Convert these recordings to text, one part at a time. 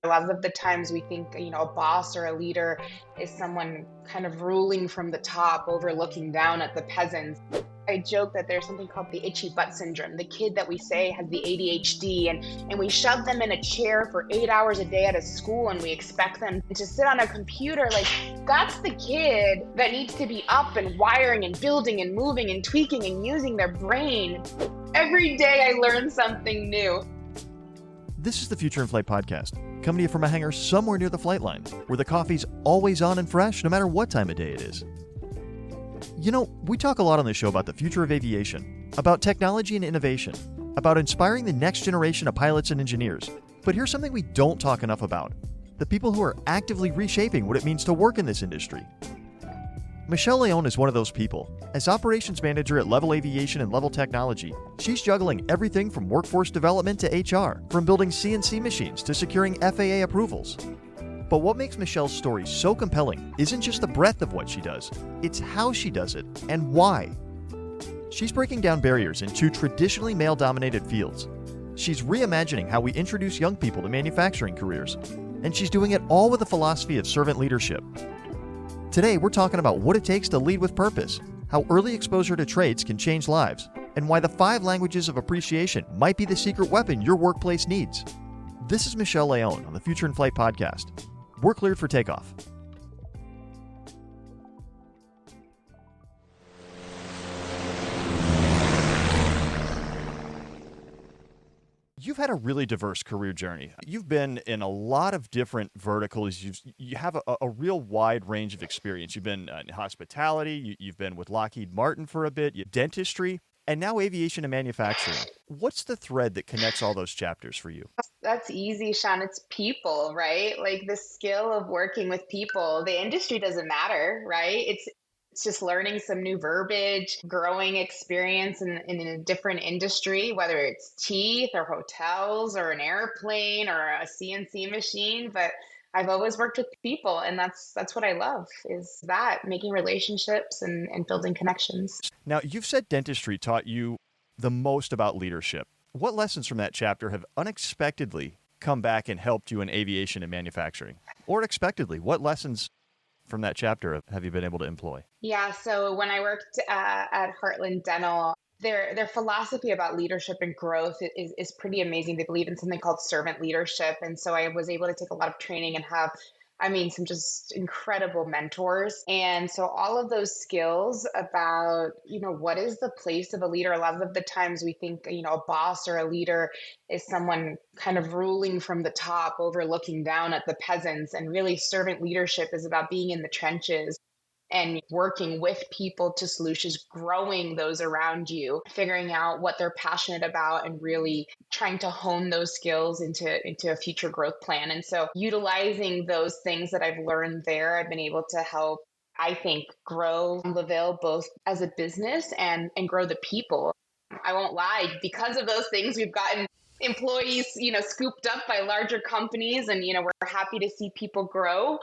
A lot of the times we think, a boss or a leader is someone kind of ruling from the top, overlooking down at the peasants. I joke that there's something called the itchy butt syndrome, the kid that we say has the ADHD, and we shove them in a chair for 8 hours a day at a school and we expect them to sit on a computer. Like, that's the kid that needs to be up and wiring and building and moving and tweaking and using their brain. Every day I learn something new. This is the Future in Flight podcast, coming to you from a hangar somewhere near the flight line, where the coffee's always on and fresh, no matter what time of day it is. You know, we talk a lot on this show about the future of aviation, about technology and innovation, about inspiring the next generation of pilots and engineers. But here's something we don't talk enough about: the people who are actively reshaping what it means to work in this industry. Michelle Leone is one of those people. As operations manager at Levil Aviation and Levil Technology, she's juggling everything from workforce development to HR, from building CNC machines to securing FAA approvals. But what makes Michelle's story so compelling isn't just the breadth of what she does, it's how she does it and why. She's breaking down barriers in two traditionally male-dominated fields. She's reimagining how we introduce young people to manufacturing careers, and she's doing it all with a philosophy of servant leadership. Today, we're talking about what it takes to lead with purpose, how early exposure to trades can change lives, and why the 5 languages of appreciation might be the secret weapon your workplace needs. This is Michelle Leone on the Future in Flight podcast. We're cleared for takeoff. You've had a really diverse career journey. You've been in a lot of different verticals. You have a real wide range of experience. You've been in hospitality, you've been with Lockheed Martin for a bit, dentistry, and now aviation and manufacturing. What's the thread that connects all those chapters for you? That's easy, Sean. It's people, right? Like the skill of working with people. The industry doesn't matter, right? It's just learning some new verbiage, growing experience in a different industry, whether it's teeth or hotels or an airplane or a CNC machine. But I've always worked with people, and that's what I love, is that making relationships and building connections. Now, you've said dentistry taught you the most about leadership. What lessons from that chapter have unexpectedly come back and helped you in aviation and manufacturing? Or expectedly, what lessons from that chapter have you been able to employ? Yeah, so when I worked at Heartland Dental, their philosophy about leadership and growth is pretty amazing. They believe in something called servant leadership. And so I was able to take a lot of training and have, some just incredible mentors. And so all of those skills about, what is the place of a leader? A lot of the times we think, a boss or a leader is someone kind of ruling from the top, overlooking down at the peasants. And really, servant leadership is about being in the trenches and working with people to solutions, growing those around you, figuring out what they're passionate about, and really trying to hone those skills into a future growth plan. And so utilizing those things that I've learned there, I've been able to help, I think, grow Levil both as a business and grow the people. I won't lie, because of those things, we've gotten employees, scooped up by larger companies, and we're happy to see people grow.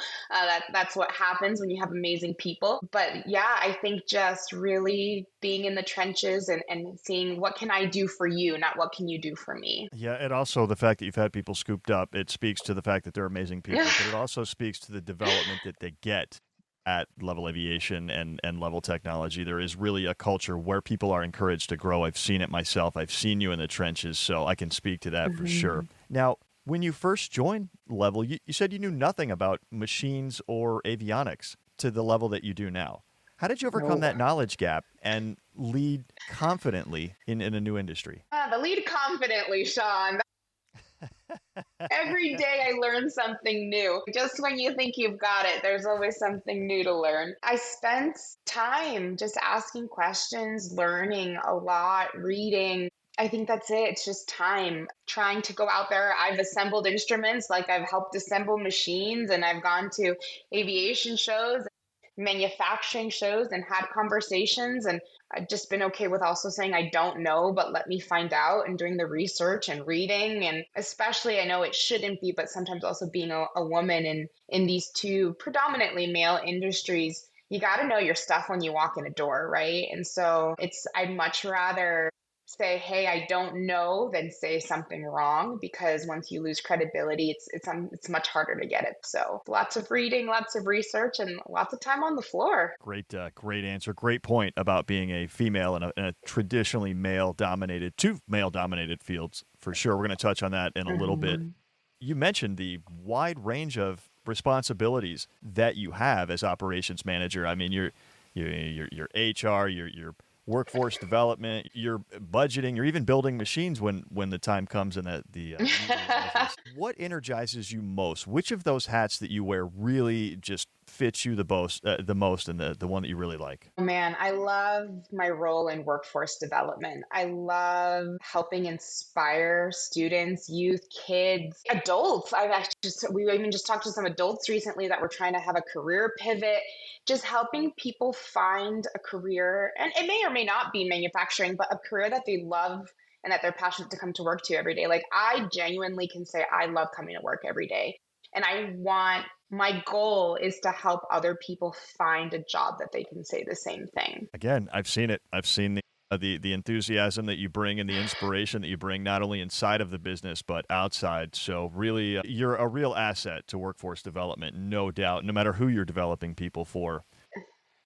That's what happens when you have amazing people. But yeah, I think just really being in the trenches and seeing what can I do for you, not what can you do for me. Yeah, and also the fact that you've had people scooped up, it speaks to the fact that they're amazing people, but it also speaks to the development that they get at Levil Aviation and Levil Technology. There is really a culture where people are encouraged to grow. I've seen it myself. I've seen you in the trenches, so I can speak to that for sure. Now, when you first joined Levil, you said you knew nothing about machines or avionics to the level that you do now. How did you overcome that knowledge gap and lead confidently in a new industry? The lead confidently, Sean. Every day I learn something new. Just when you think you've got it, there's always something new to learn. I spent time just asking questions, learning a lot, reading. I think that's it. It's just time trying to go out there. I've assembled instruments, like I've helped assemble machines, and I've gone to aviation shows, manufacturing shows, and had conversations. And I've just been okay with also saying, I don't know, but let me find out, and doing the research and reading. And especially, I know it shouldn't be, but sometimes also being a woman in these two predominantly male industries, you got to know your stuff when you walk in a door, right? And so I'd much rather say, "Hey, I don't know," than say something wrong, because once you lose credibility, it's much harder to get it. So, lots of reading, lots of research, and lots of time on the floor. Great answer. Great point about being a female in a traditionally two male dominated fields for sure. We're going to touch on that in a little bit. Mhm. You mentioned the wide range of responsibilities that you have as operations manager. I mean, your HR, your workforce development, your budgeting, you're even building machines when the time comes and the need arises. What energizes you most? Which of those hats that you wear really just fits you the most, and the one that you really like? Man, I love my role in workforce development. I love helping inspire students, youth, kids, adults. We even just talked to some adults recently that were trying to have a career pivot, just helping people find a career. And it may or may not be manufacturing, but a career that they love and that they're passionate to come to work to every day. Like, I genuinely can say I love coming to work every day. And my goal is to help other people find a job that they can say the same thing. Again, I've seen it. I've seen the enthusiasm that you bring and the inspiration that you bring, not only inside of the business but outside. So really, you're a real asset to workforce development, no doubt. No matter who you're developing people for.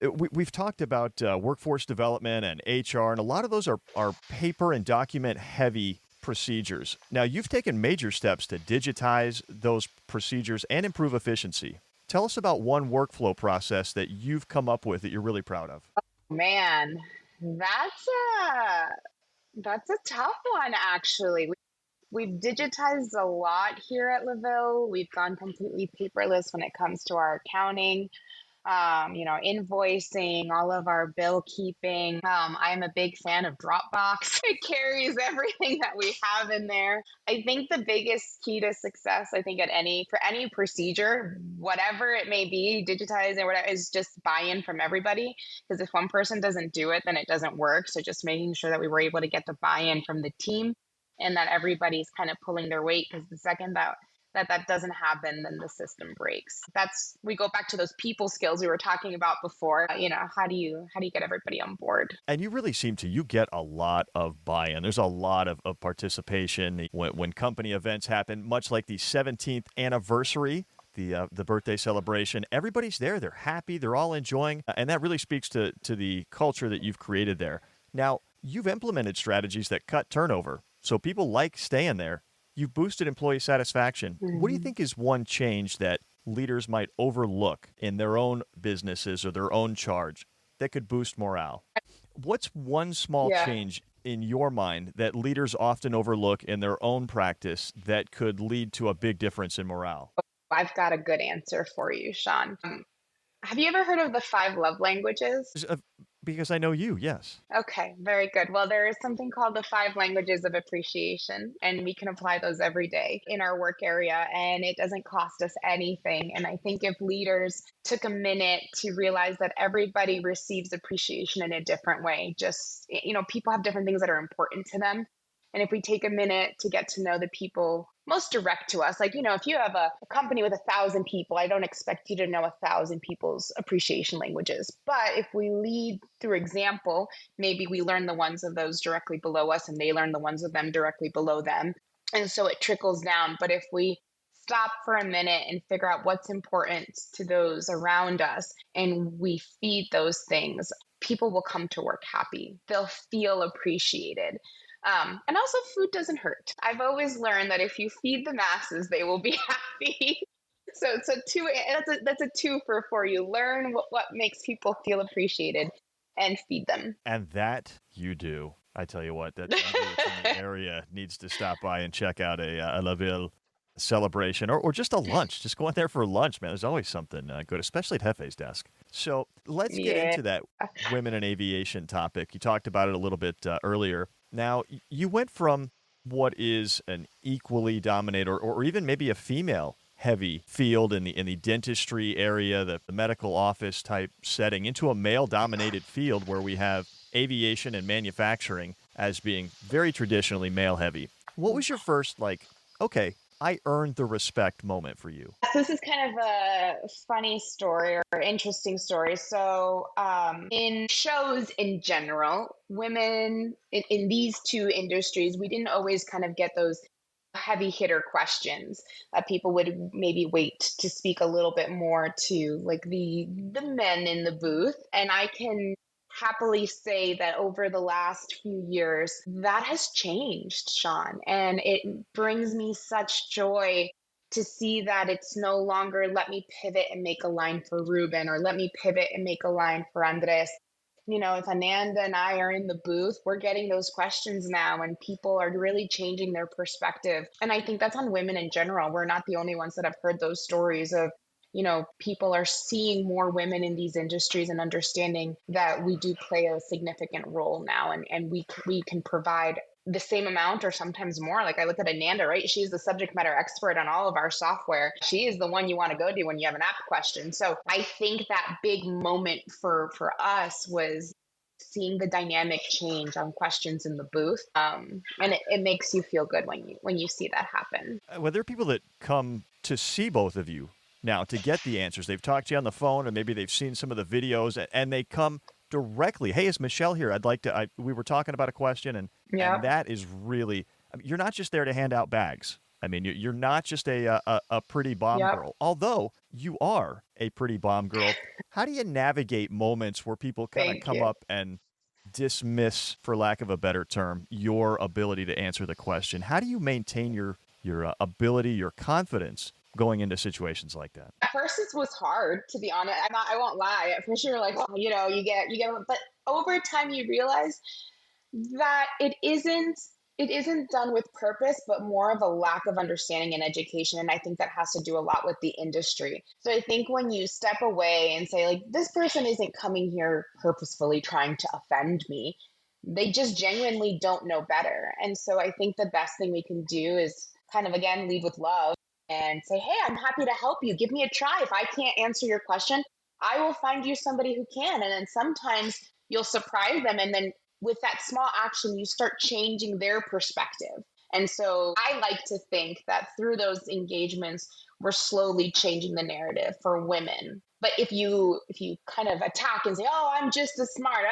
We've talked about workforce development and HR, and a lot of those are paper and document heavy procedures. Now, you've taken major steps to digitize those procedures and improve efficiency. Tell us about one workflow process that you've come up with that you're really proud of. Man, that's a that's a tough one, actually. We've digitized a lot here at Levil. We've gone completely paperless when it comes to our accounting, invoicing, all of our bill keeping. I'm a big fan of Dropbox. It carries everything that we have in there. I think the biggest key to success, I think, for any procedure, whatever it may be, digitized or whatever, is just buy-in from everybody. Because if one person doesn't do it, then it doesn't work. So just making sure that we were able to get the buy-in from the team and that everybody's kind of pulling their weight, because the second that doesn't happen, then the system breaks. We go back to those people skills we were talking about before. How do you get everybody on board? And you really you get a lot of buy-in. There's a lot of participation when company events happen, much like the 17th anniversary, the birthday celebration. Everybody's there. They're happy. They're all enjoying. And that really speaks to the culture that you've created there. Now, you've implemented strategies that cut turnover, so people like staying there. You've boosted employee satisfaction. Mm-hmm. What do you think is one change that leaders might overlook in their own businesses or their own charge that could boost morale? What's one small change in your mind that leaders often overlook in their own practice that could lead to a big difference in morale? I've got a good answer for you, Sean. Have you ever heard of the 5 love languages? Because I know you, yes. Okay, very good. Well, there is something called the 5 languages of appreciation, and we can apply those every day in our work area, and it doesn't cost us anything. And I think if leaders took a minute to realize that everybody receives appreciation in a different way, people have different things that are important to them. And if we take a minute to get to know the people most direct to us, like, if you have a company with 1,000 people, I don't expect you to know 1,000 people's appreciation languages. But if we lead through example, maybe we learn the ones of those directly below us and they learn the ones of them directly below them. And so it trickles down. But if we stop for a minute and figure out what's important to those around us and we feed those things, people will come to work happy. They'll feel appreciated. And also, food doesn't hurt. I've always learned that if you feed the masses, they will be happy. So it's a two. That's a two for you. Learn what makes people feel appreciated, and feed them. And that you do. I tell you what, that somebody that's in the area needs to stop by and check out a Levil celebration or just a lunch. Just go in there for lunch, man. There's always something good, especially at Hefe's desk. So let's get into that women in aviation topic. You talked about it a little bit earlier. Now, you went from what is an equally dominated or even maybe a female heavy field in the dentistry area, the medical office type setting, into a male dominated field where we have aviation and manufacturing as being very traditionally male heavy. What was your first, okay, I earned the respect moment for you? So this is kind of a funny story or interesting story. So, in shows in general, women in these two industries, we didn't always kind of get those heavy hitter questions. People would maybe wait to speak a little bit more to like the men in the booth, and I can happily say that over the last few years that has changed, Sean, and it brings me such joy to see that it's no longer let me pivot and make a line for Ruben or let me pivot and make a line for Andres. You know, if Ananda and I are in the booth, we're getting those questions now, and people are really changing their perspective. And I think that's on women in general. We're not the only ones that have heard those stories of, you know, people are seeing more women in these industries and understanding that we do play a significant role now, and we can provide the same amount or sometimes more. Like I look at Ananda, right? She's the subject matter expert on all of our software. She is the one you want to go to when you have an app question. So I think that big moment for us was seeing the dynamic change on questions in the booth, and it makes you feel good when you see that happen. Well, there are people that come to see both of you now to get the answers. They've talked to you on the phone, or maybe they've seen some of the videos, and they come directly. Hey, it's Michelle here. I'd like to. We were talking about a question, and that is really. I mean, you're not just there to hand out bags. I mean, you're not just a pretty bomb girl, although you are a pretty bomb girl. How do you navigate moments where people kind of come up and dismiss, for lack of a better term, your ability to answer the question? How do you maintain your ability, your confidence going into situations like that? At first, it was hard, to be honest. I won't lie. At first, you're like, oh, you know, you get, but over time, you realize that it isn't done with purpose, but more of a lack of understanding and education. And I think that has to do a lot with the industry. So I think when you step away and say, like, this person isn't coming here purposefully trying to offend me, they just genuinely don't know better. And so I think the best thing we can do is kind of, again, lead with love and say, hey, I'm happy to help you. Give me a try. If I can't answer your question, I will find you somebody who can. And then sometimes you'll surprise them. And then with that small action, you start changing their perspective. And so I like to think that through those engagements, we're slowly changing the narrative for women. But if you kind of attack and say, oh, I'm just as smart,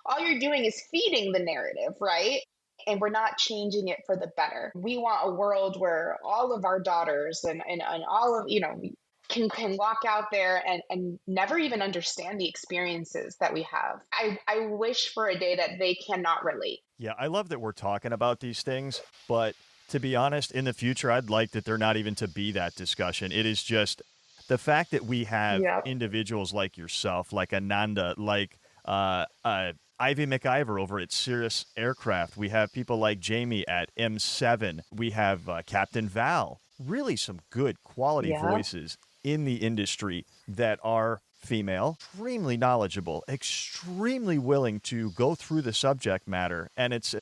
all you're doing is feeding the narrative, right? And we're not changing it for the better. We want a world where all of our daughters and all of, you know, can walk out there and never even understand the experiences that we have. I wish for a day that they cannot relate. Yeah, I love that we're talking about these things, but to be honest, in the future, I'd like that there not even to be that discussion. It is just the fact that we have individuals like yourself, like Ananda, like Ivy McIver over at Cirrus Aircraft. We have people like Jamie at M7. We have Captain Val. Really some good quality voices in the industry that are female, extremely knowledgeable, extremely willing to go through the subject matter, and it's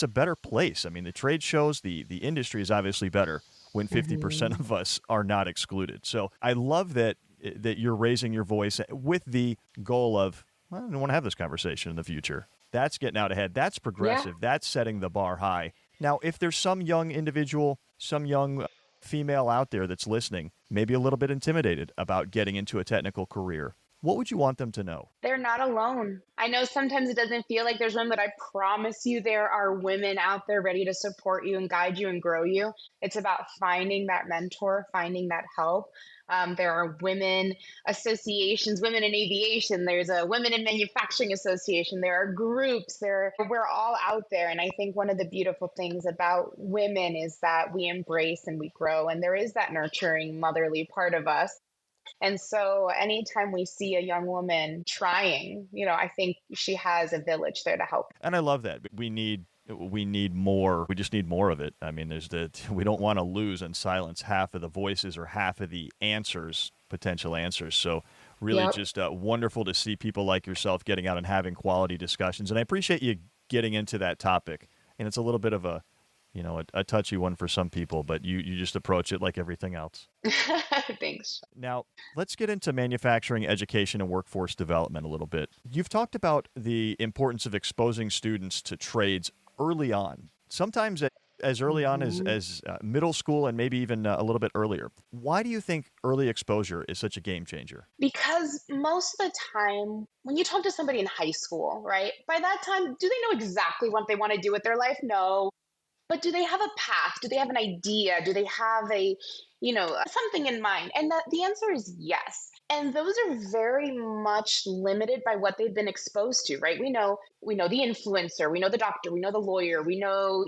a better place. I mean, the trade shows, the industry is obviously better when 50% of us are not excluded. So I love that you're raising your voice with the goal of, well, I don't want to have this conversation in the future. That's getting out ahead. That's progressive. That's setting the bar high. Now, if there's some young individual, some young female out there that's listening, maybe a little bit intimidated about getting into a technical career, what would you want them to know? They're not alone. I know sometimes it doesn't feel like there's one, but I promise you there are women out there ready to support you and guide you and grow you. It's about finding that mentor, finding that help. There are women associations, women in aviation. There's a women in manufacturing association. There are groups. We're all out there. And I think one of the beautiful things about women is that we embrace and we grow. And there is that nurturing, motherly part of us. And so anytime we see a young woman trying, you know, I think she has a village there to help. And I love that. We need more. We just need more of it. I mean, we don't want to lose and silence half of the voices or half of the answers, potential answers. So really just wonderful to see people like yourself getting out and having quality discussions. And I appreciate you getting into that topic. And it's a little bit of a touchy one for some people, but you just approach it like everything else. Thanks. Now, let's get into manufacturing, education, and workforce development a little bit. You've talked about the importance of exposing students to trades early on. Sometimes as early on as, Mhm. middle school and maybe even a little bit earlier. Why do you think early exposure is such a game changer? Because most of the time, when you talk to somebody in high school, right, by that time, do they know exactly what they want to do with their life? No. But do they have a path? Do they have an idea? Do they have something in mind? And that the answer is yes. And those are very much limited by what they've been exposed to, right? We know the influencer, we know the doctor, we know the lawyer, we know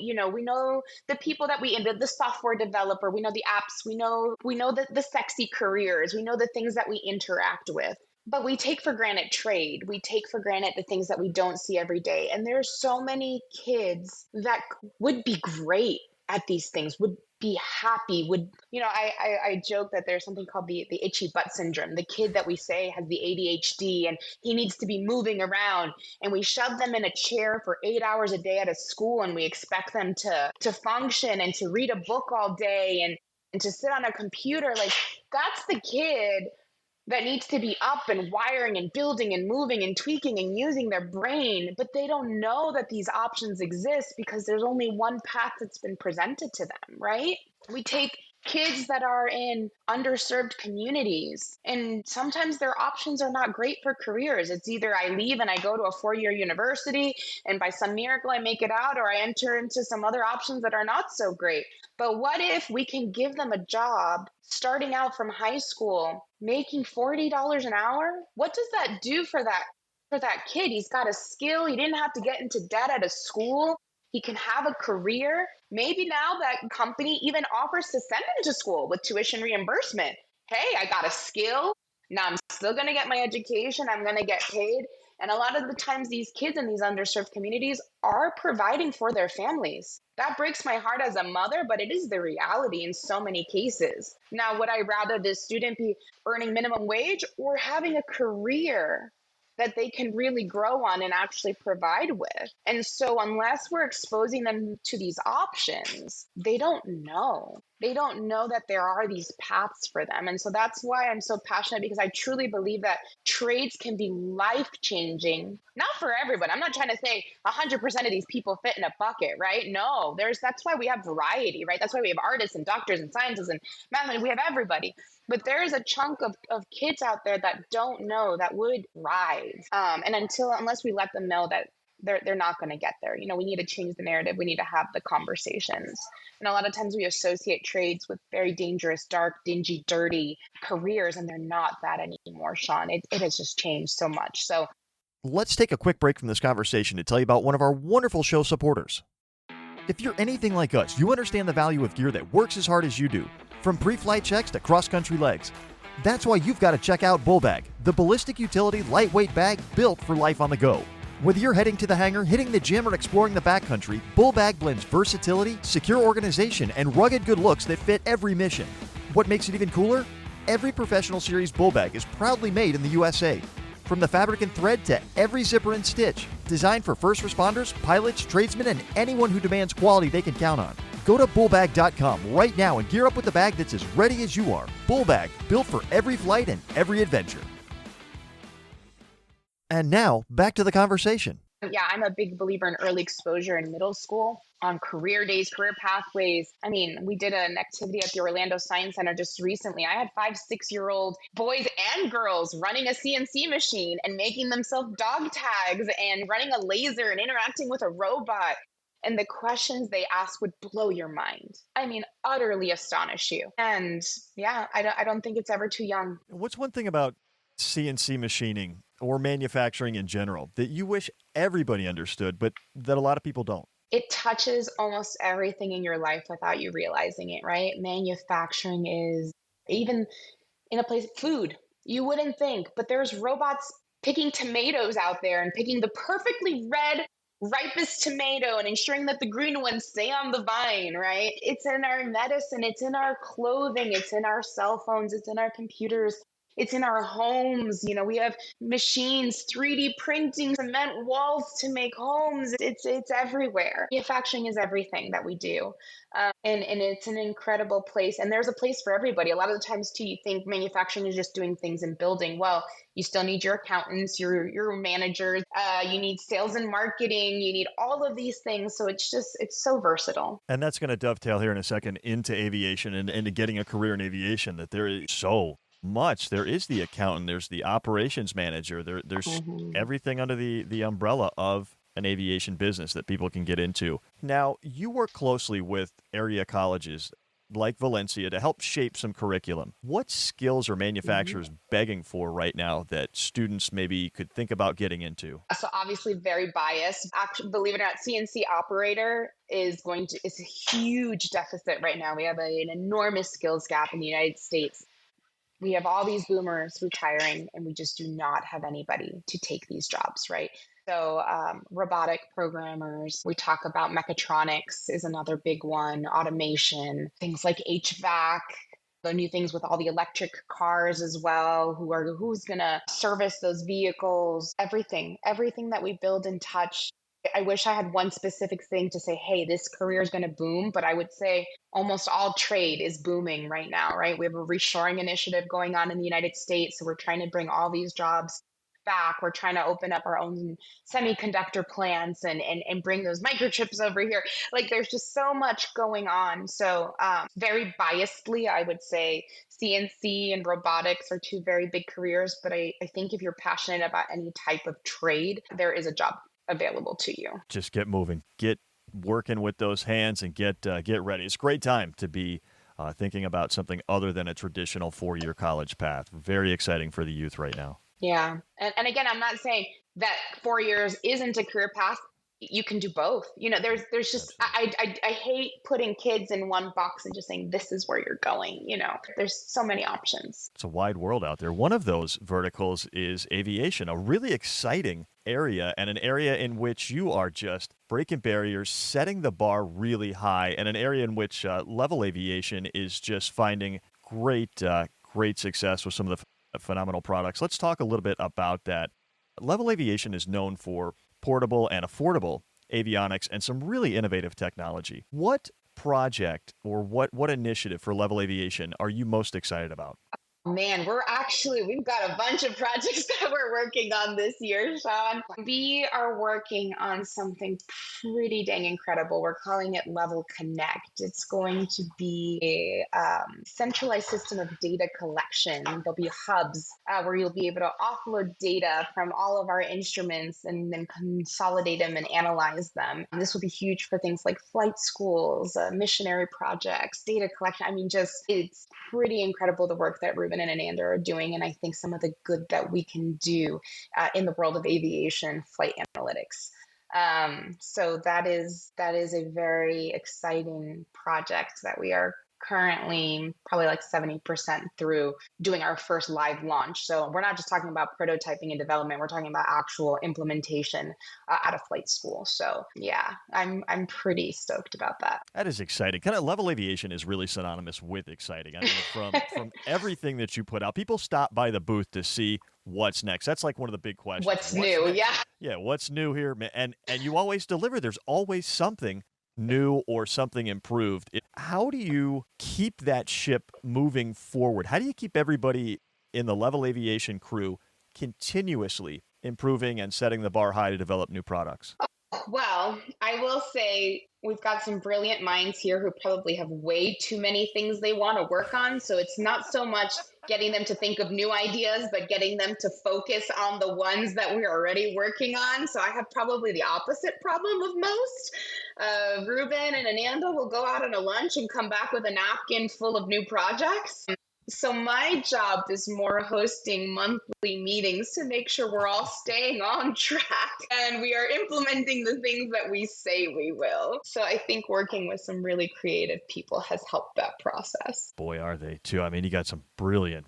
the people that the software developer, we know the apps, we know the sexy careers, we know the things that we interact with. But we take for granted trade. We take for granted the things that we don't see every day. And there's so many kids that would be great at these things, would be happy, I joke that there's something called the itchy butt syndrome. The kid that we say has the ADHD and he needs to be moving around, and we shove them in a chair for 8 hours a day at a school, and we expect them to function and to read a book all day and to sit on a computer. Like, that's the kid that needs to be up and wiring and building and moving and tweaking and using their brain, but they don't know that these options exist because there's only one path that's been presented to them, right? We take kids that are in underserved communities, and sometimes their options are not great for careers. It's either I leave and I go to a 4-year university and by some miracle I make it out, or I enter into some other options that are not so great. But what if we can give them a job starting out from high school, making $40 an hour? What does that do for that kid? He's got a skill. He didn't have to get into debt at a school. He can have a career. Maybe now that company even offers to send him to school with tuition reimbursement. Hey, I got a skill. Now I'm still going to get my education. I'm going to get paid. And a lot of the times, these kids in these underserved communities are providing for their families. That breaks my heart as a mother, but it is the reality in so many cases. Now, would I rather this student be earning minimum wage or having a career that they can really grow on and actually provide with? And so, unless we're exposing them to these options, they don't know. They don't know that there are these paths for them. And so that's why I'm so passionate, because I truly believe that trades can be life changing, not for everyone. I'm not trying to say 100% of these people fit in a bucket, right? No, that's why we have variety, right? That's why we have artists and doctors and scientists and math. We have everybody. But there is a chunk of kids out there that don't know that would rise. And unless we let them know that they're not going to get there. We need to change the narrative. We need to have the conversations. And a lot of times we associate trades with very dangerous, dark, dingy, dirty careers, and they're not that anymore, Sean. It has just changed so much. So Let's take a quick break from this conversation to tell you about one of our wonderful show supporters. If you're anything like us, you understand the value of gear that works as hard as you do, from pre-flight checks to cross-country legs. That's why you've got to check out Bullbag, the ballistic utility lightweight bag built for life on the go. Whether you're heading to the hangar, hitting the gym, or exploring the backcountry, Bullbag blends versatility, secure organization, and rugged good looks that fit every mission. What makes it even cooler? Every professional series Bullbag is proudly made in the USA. From the fabric and thread to every zipper and stitch, designed for first responders, pilots, tradesmen, and anyone who demands quality they can count on. Go to bullbag.com right now and gear up with the bag that's as ready as you are. Bullbag, built for every flight and every adventure. And now, back to the conversation. yeah, I'm a big believer in early exposure in middle school on career days, career pathways. I mean, we did an activity at the Orlando Science Center just recently. I had 5, 6-year-old boys and girls running a CNC machine and making themselves dog tags and running a laser and interacting with a robot. And the questions they ask would blow your mind. I mean, utterly astonish you. And yeah, I don't think it's ever too young. What's one thing about CNC machining or manufacturing in general that you wish everybody understood, but that a lot of people don't? It touches almost everything in your life without you realizing it, right? Manufacturing is even in a place, food. You wouldn't think, but there's robots picking tomatoes out there and picking the perfectly red, ripest tomato and ensuring that the green ones stay on the vine, right? It's in our medicine, it's in our clothing, it's in our cell phones, it's in our computers. It's in our homes. We have machines 3D printing cement walls to make homes. It's everywhere. Manufacturing is everything that we do. And it's an incredible place. And there's a place for everybody. A lot of the times too, you think manufacturing is just doing things in building. Well, you still need your accountants, your managers, you need sales and marketing, you need all of these things. So it's so versatile. And that's going to dovetail here in a second into aviation and into getting a career in aviation, that there is so much. There is the accountant, there's the operations manager, there's everything under the umbrella of an aviation business that people can get into. Now, you work closely with area colleges like Valencia to help shape some curriculum. What skills are manufacturers begging for right now that students maybe could think about getting into? So obviously very biased. Actually, believe it or not, CNC operator is a huge deficit right now. We have an enormous skills gap in the United States. We have all these boomers retiring, and we just do not have anybody to take these jobs, right? So robotic programmers, we talk about mechatronics is another big one, automation, things like HVAC, the new things with all the electric cars as well, who's going to service those vehicles, everything that we build and touch. I wish I had one specific thing to say, hey, this career is going to boom, but I would say almost all trade is booming right now, right? We have a reshoring initiative going on in the United States. So we're trying to bring all these jobs back. We're trying to open up our own semiconductor plants and bring those microchips over here. Like there's just so much going on. So very biasedly, I would say CNC and robotics are two very big careers. But I think if you're passionate about any type of trade, there is a job available to you. Just get moving, get working with those hands, and get ready. It's a great time to be thinking about something other than a traditional 4-year college path. Very exciting for the youth right now. Yeah. And again, I'm not saying that 4 years isn't a career path. You can do both. There's just, I hate putting kids in one box and just saying, this is where you're going. There's so many options. It's a wide world out there. One of those verticals is aviation, a really exciting area, and an area in which you are just breaking barriers, setting the bar really high, and an area in which Levil Aviation is just finding great success with some of the phenomenal products. Let's talk a little bit about that. Levil Aviation is known for portable and affordable avionics and some really innovative technology. What project or what initiative for Levil Aviation are you most excited about? Man, we've got a bunch of projects that we're working on this year, Sean. We are working on something pretty dang incredible. We're calling it Levil Connect. It's going to be a centralized system of data collection. There'll be hubs where you'll be able to offload data from all of our instruments and then consolidate them and analyze them. And this will be huge for things like flight schools, missionary projects, data collection. I mean, it's pretty incredible the work that Ruben and Ananda are doing, and I think some of the good that we can do in the world of aviation flight analytics. So that is a very exciting project that we are currently probably like 70% through doing our first live launch. So we're not just talking about prototyping and development, we're talking about actual implementation at a flight school. So yeah, I'm pretty stoked about that. That is exciting. Kind of Levil Aviation is really synonymous with exciting. I mean, from everything that you put out, people stop by the booth to see what's next. That's like one of the big questions. What's new? Next? Yeah. Yeah, what's new here? And you always deliver. There's always something new or something improved. How do you keep that ship moving forward? How do you keep everybody in the Levil Aviation crew continuously improving and setting the bar high to develop new products? Well, I will say we've got some brilliant minds here who probably have way too many things they want to work on. So it's not so much getting them to think of new ideas, but getting them to focus on the ones that we're already working on. So I have probably the opposite problem of most. Ruben and Ananda will go out on a lunch and come back with a napkin full of new projects. So my job is more hosting monthly meetings to make sure we're all staying on track and we are implementing the things that we say we will. So I think working with some really creative people has helped that process. Boy, are they too. I mean, you got some brilliant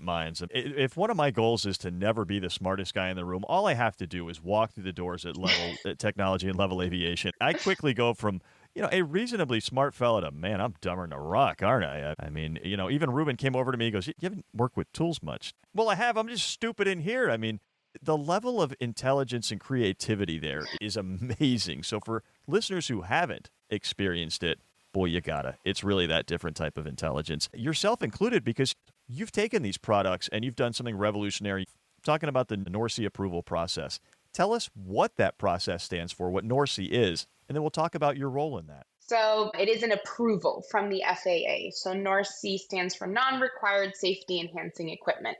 minds. If one of my goals is to never be the smartest guy in the room, all I have to do is walk through the doors at Levil Technology and Levil Aviation. I quickly go from A reasonably smart fella to, man, I'm dumber than a rock, aren't I? I mean, even Ruben came over to me, he goes, you haven't worked with tools much. Well, I have. I'm just stupid in here. I mean, the level of intelligence and creativity there is amazing. So for listeners who haven't experienced it, boy, you gotta. It's really that different type of intelligence, yourself included, because you've taken these products and you've done something revolutionary. Talking about the NORSEE approval process. Tell us what that process stands for, what NORSEE is, and then we'll talk about your role in that. So it is an approval from the FAA. So NORSEE stands for Non-Required Safety Enhancing Equipment.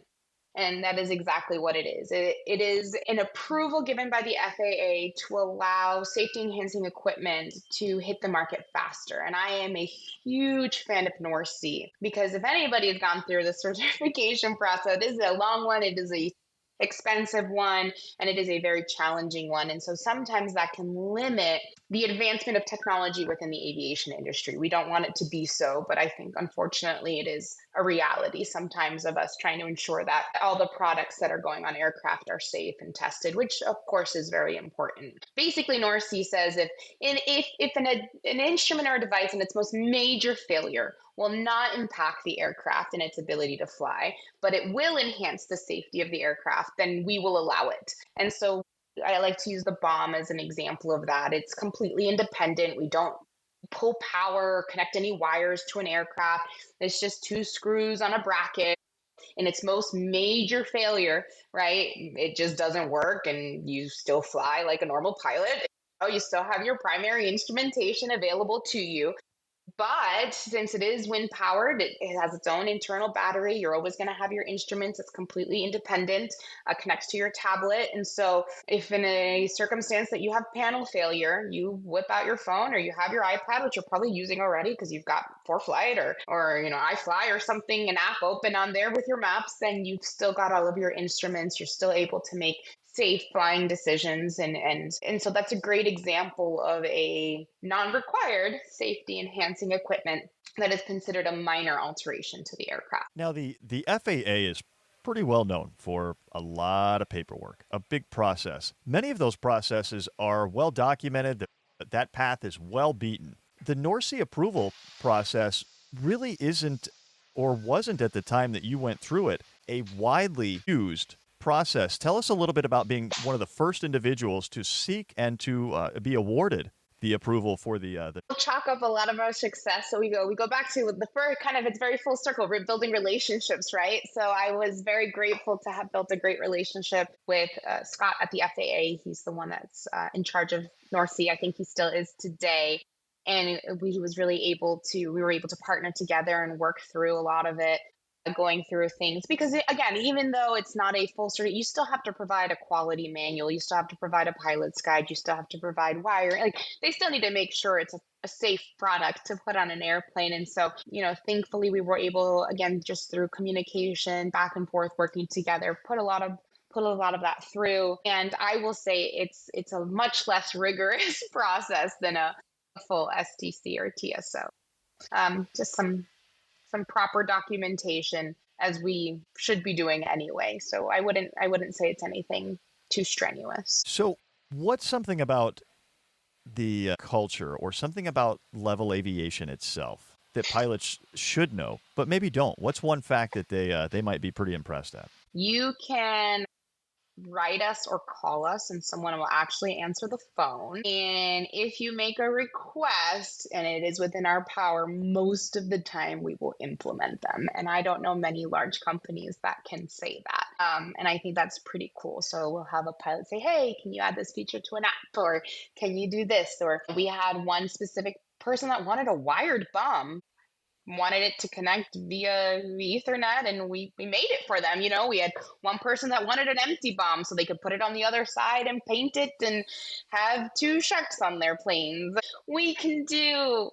And that is exactly what it is. It is an approval given by the FAA to allow safety enhancing equipment to hit the market faster. And I am a huge fan of NORSEE because if anybody has gone through the certification process, it is a long one. It is a expensive one, and it is a very challenging one. And so sometimes that can limit the advancement of technology within the aviation industry. We don't want it to be so, but I think unfortunately it is a reality sometimes of us trying to ensure that all the products that are going on aircraft are safe and tested, which of course is very important. Basically, NORSEE says if an instrument or a device in its most major failure will not impact the aircraft and its ability to fly, but it will enhance the safety of the aircraft, then we will allow it. And so I like to use the bomb as an example of that. It's completely independent. We don't pull power or connect any wires to an aircraft. It's just two screws on a bracket. In its most major failure, right, it just doesn't work and you still fly like a normal pilot. You still have your primary instrumentation available to you. But since it is wind powered, it has its own internal battery. You're always going to have your instruments. It's completely independent, connects to your tablet. And so if in a circumstance that you have panel failure, you whip out your phone or you have your iPad, which you're probably using already because you've got ForeFlight or iFly or something, an app open on there with your maps, then you've still got all of your instruments. You're still able to make safe flying decisions. And so that's a great example of a non-required safety enhancing equipment that is considered a minor alteration to the aircraft. Now, the FAA is pretty well known for a lot of paperwork, a big process. Many of those processes are well documented. That path is well beaten. The NORSEE approval process really isn't, or wasn't at the time that you went through it, a widely used process. Tell us a little bit about being one of the first individuals to seek and to be awarded the approval for the We'll chalk up a lot of our success. So we go back to the first kind of, it's very full circle. We're building relationships, right? So I was very grateful to have built a great relationship with Scott at the FAA. He's the one that's in charge of NORSEE. I think he still is today. And we were able to partner together and work through a lot of it, going through things, because again, even though it's not a full cert, you still have to provide a quality manual, you still have to provide a pilot's guide, you still have to provide wiring. Like, they still need to make sure it's a safe product to put on an airplane. And so, thankfully we were able, again, just through communication, back and forth, working together, put a lot of that through. And I will say it's a much less rigorous process than a full STC or TSO. Just some proper documentation, as we should be doing anyway. So I wouldn't say it's anything too strenuous. So what's something about the culture or something about Levil Aviation itself that pilots should know, but maybe don't? What's one fact that they might be pretty impressed at? You can write us or call us and someone will actually answer the phone. And if you make a request and it is within our power, most of the time we will implement them. And I don't know many large companies that can say that. And I think that's pretty cool. So we'll have a pilot say, hey, can you add this feature to an app? Or can you do this? Or we had one specific person that wanted a wired bomb, wanted it to connect via Ethernet, and we made it for them. We had one person that wanted an empty bomb so they could put it on the other side and paint it and have two sharks on their planes. We can do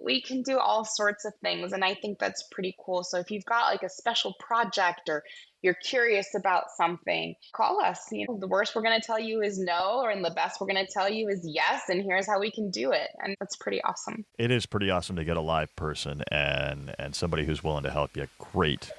all sorts of things, and I think that's pretty cool. So if you've got like a special project or you're curious about something, call us. The worst we're going to tell you is no, and the best we're going to tell you is yes, and here's how we can do it. And that's pretty awesome. It is pretty awesome to get a live person and somebody who's willing to help you. Great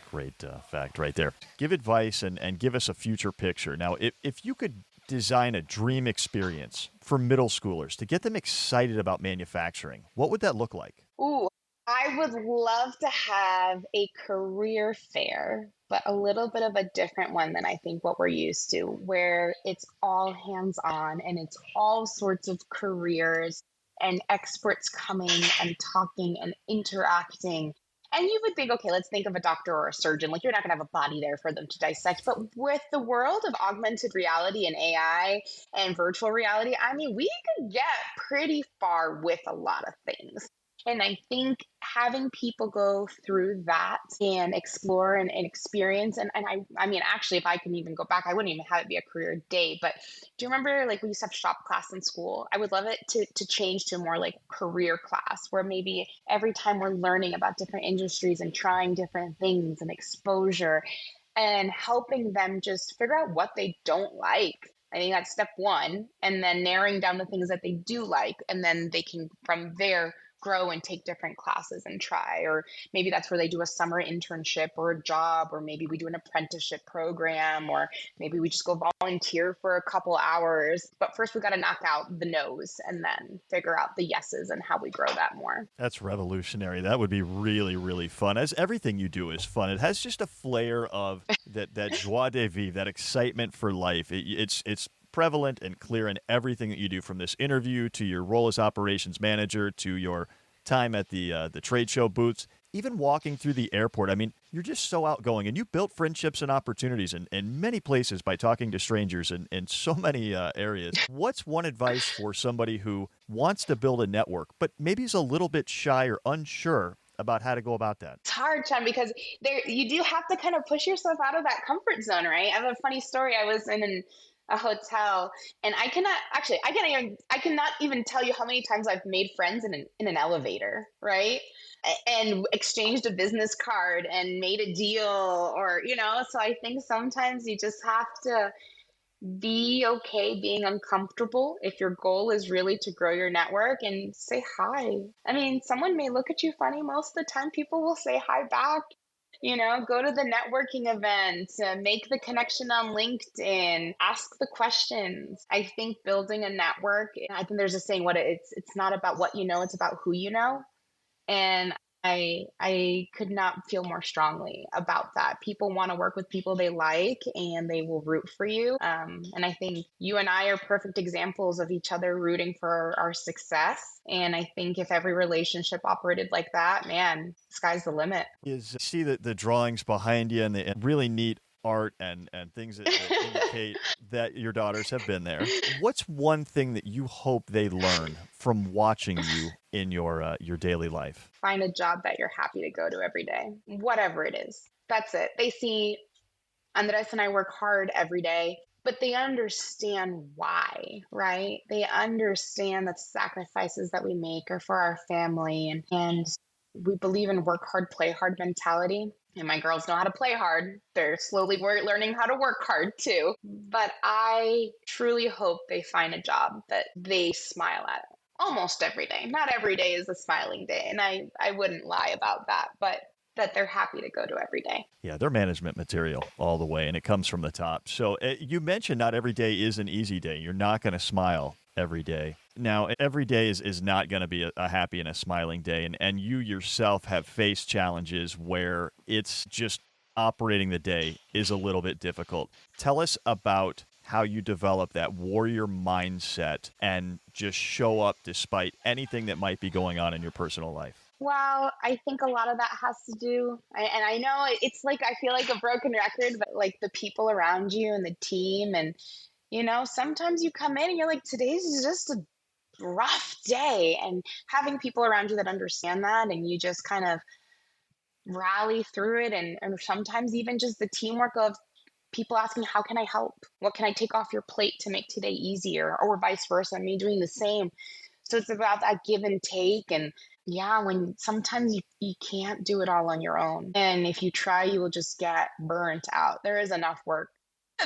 fact right there. Give advice and give us a future picture. Now, if you could design a dream experience for middle schoolers to get them excited about manufacturing, what would that look like? Ooh, I would love to have a career fair, but a little bit of a different one than I think what we're used to, where it's all hands on and it's all sorts of careers and experts coming and talking and interacting. And you would think, okay, let's think of a doctor or a surgeon. Like, you're not going to have a body there for them to dissect. But with the world of augmented reality and AI and virtual reality, I mean, we could get pretty far with a lot of things. And I think having people go through that and explore and experience, I mean, actually, if I can even go back, I wouldn't even have it be a career day. But do you remember like we used to have shop class in school? I would love it to change to a more like career class where maybe every time we're learning about different industries and trying different things and exposure and helping them just figure out what they don't like. I think that's step one. And then narrowing down the things that they do like. And then they can, from there, grow and take different classes and try. Or maybe that's where they do a summer internship or a job, or maybe we do an apprenticeship program, or maybe we just go volunteer for a couple hours. But first, we got to knock out the no's and then figure out the yeses and how we grow that more. That's revolutionary. That would be really, really fun. As everything you do is fun. It has just a flair of that joie de vivre, that excitement for life. It's prevalent and clear in everything that you do, from this interview to your role as operations manager to your time at the trade show booths, even walking through the airport. I mean, you're just so outgoing, and you built friendships and opportunities in many places by talking to strangers in so many areas. What's one advice for somebody who wants to build a network, but maybe is a little bit shy or unsure about how to go about that? It's hard, Chan, because you do have to kind of push yourself out of that comfort zone, right? I have a funny story. I was in a hotel, and I cannot even tell you how many times I've made friends in an elevator, right? And exchanged a business card and made a deal, or so I think sometimes you just have to be okay being uncomfortable if your goal is really to grow your network, and say hi. I mean, someone may look at you funny. Most of the time people will say hi back. Go to the networking event, make the connection on LinkedIn, ask the questions. I think building a network, I think there's a saying, it's not about what you know, it's about who you know. And I could not feel more strongly about that. People want to work with people they like, and they will root for you. And I think you and I are perfect examples of each other rooting for our success. And I think if every relationship operated like that, man, sky's the limit. See the drawings behind you and the really neat art and things that indicate that your daughters have been there. What's one thing that you hope they learn from watching you in your daily life? Find a job that you're happy to go to every day, whatever it is. That's it. They see Andres and I work hard every day, but they understand why, right? They understand that the sacrifices that we make are for our family, and we believe in work hard, play hard mentality. And my girls know how to play hard. They're slowly learning how to work hard too. But I truly hope they find a job that they smile at almost every day. Not every day is a smiling day, and I wouldn't lie about that, but that they're happy to go to every day. Yeah, they're management material all the way, and it comes from the top. So you mentioned not every day is an easy day. You're not going to smile every day. Now, every day is not going to be a happy and a smiling day, and you yourself have faced challenges where it's just operating the day is a little bit difficult. Tell us about how you develop that warrior mindset and just show up despite anything that might be going on in your personal life. Well, I think a lot of that has to do, and I know it's like, I feel like a broken record, but like the people around you and the team. And, sometimes you come in and you're like, today's just a rough day. And having people around you that understand that, and you just kind of rally through it. And sometimes even just the teamwork of people asking, how can I help? What can I take off your plate to make today easier? Or vice versa, me doing the same. So it's about that give and take. And yeah, when sometimes you can't do it all on your own. And if you try, you will just get burnt out. There is enough work.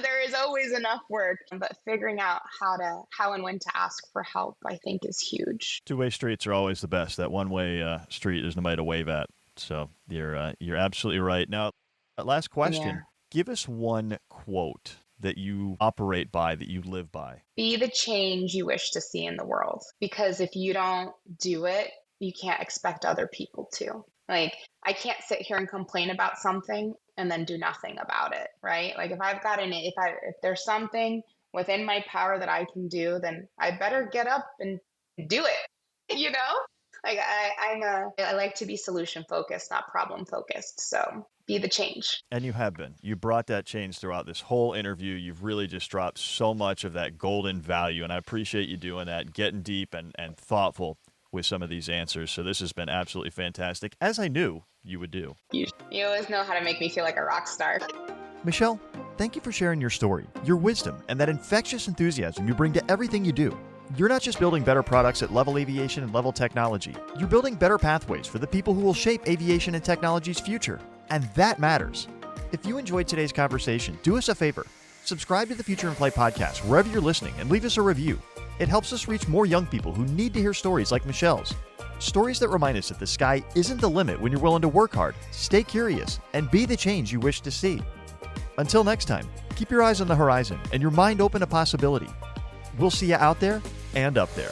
There is always enough work, but figuring out how and when to ask for help, I think, is huge. Two-way streets are always the best. That one-way street, there's nobody to wave at. So you're absolutely right. Now, last question. Yeah. Give us one quote that you operate by, that you live by? Be the change you wish to see in the world. Because if you don't do it, you can't expect other people to. Like, I can't sit here and complain about something and then do nothing about it, right? Like, if there's something within my power that I can do, then I better get up and do it, you know? Like, I like to be solution focused, not problem focused. So be the change. And you have been. You brought that change throughout this whole interview. You've really just dropped so much of that golden value, and I appreciate you doing that, getting deep and thoughtful with some of these answers. So this has been absolutely fantastic, as I knew you would do. You always know how to make me feel like a rock star. Michelle, thank you for sharing your story, your wisdom, and that infectious enthusiasm you bring to everything you do. You're not just building better products at Levil Aviation and Levil Technology. You're building better pathways for the people who will shape aviation and technology's future. And that matters. If you enjoyed today's conversation, do us a favor. Subscribe to the Future in Flight podcast wherever you're listening and leave us a review. It helps us reach more young people who need to hear stories like Michelle's. Stories that remind us that the sky isn't the limit when you're willing to work hard, stay curious, and be the change you wish to see. Until next time, keep your eyes on the horizon and your mind open to possibility. We'll see you out there and up there.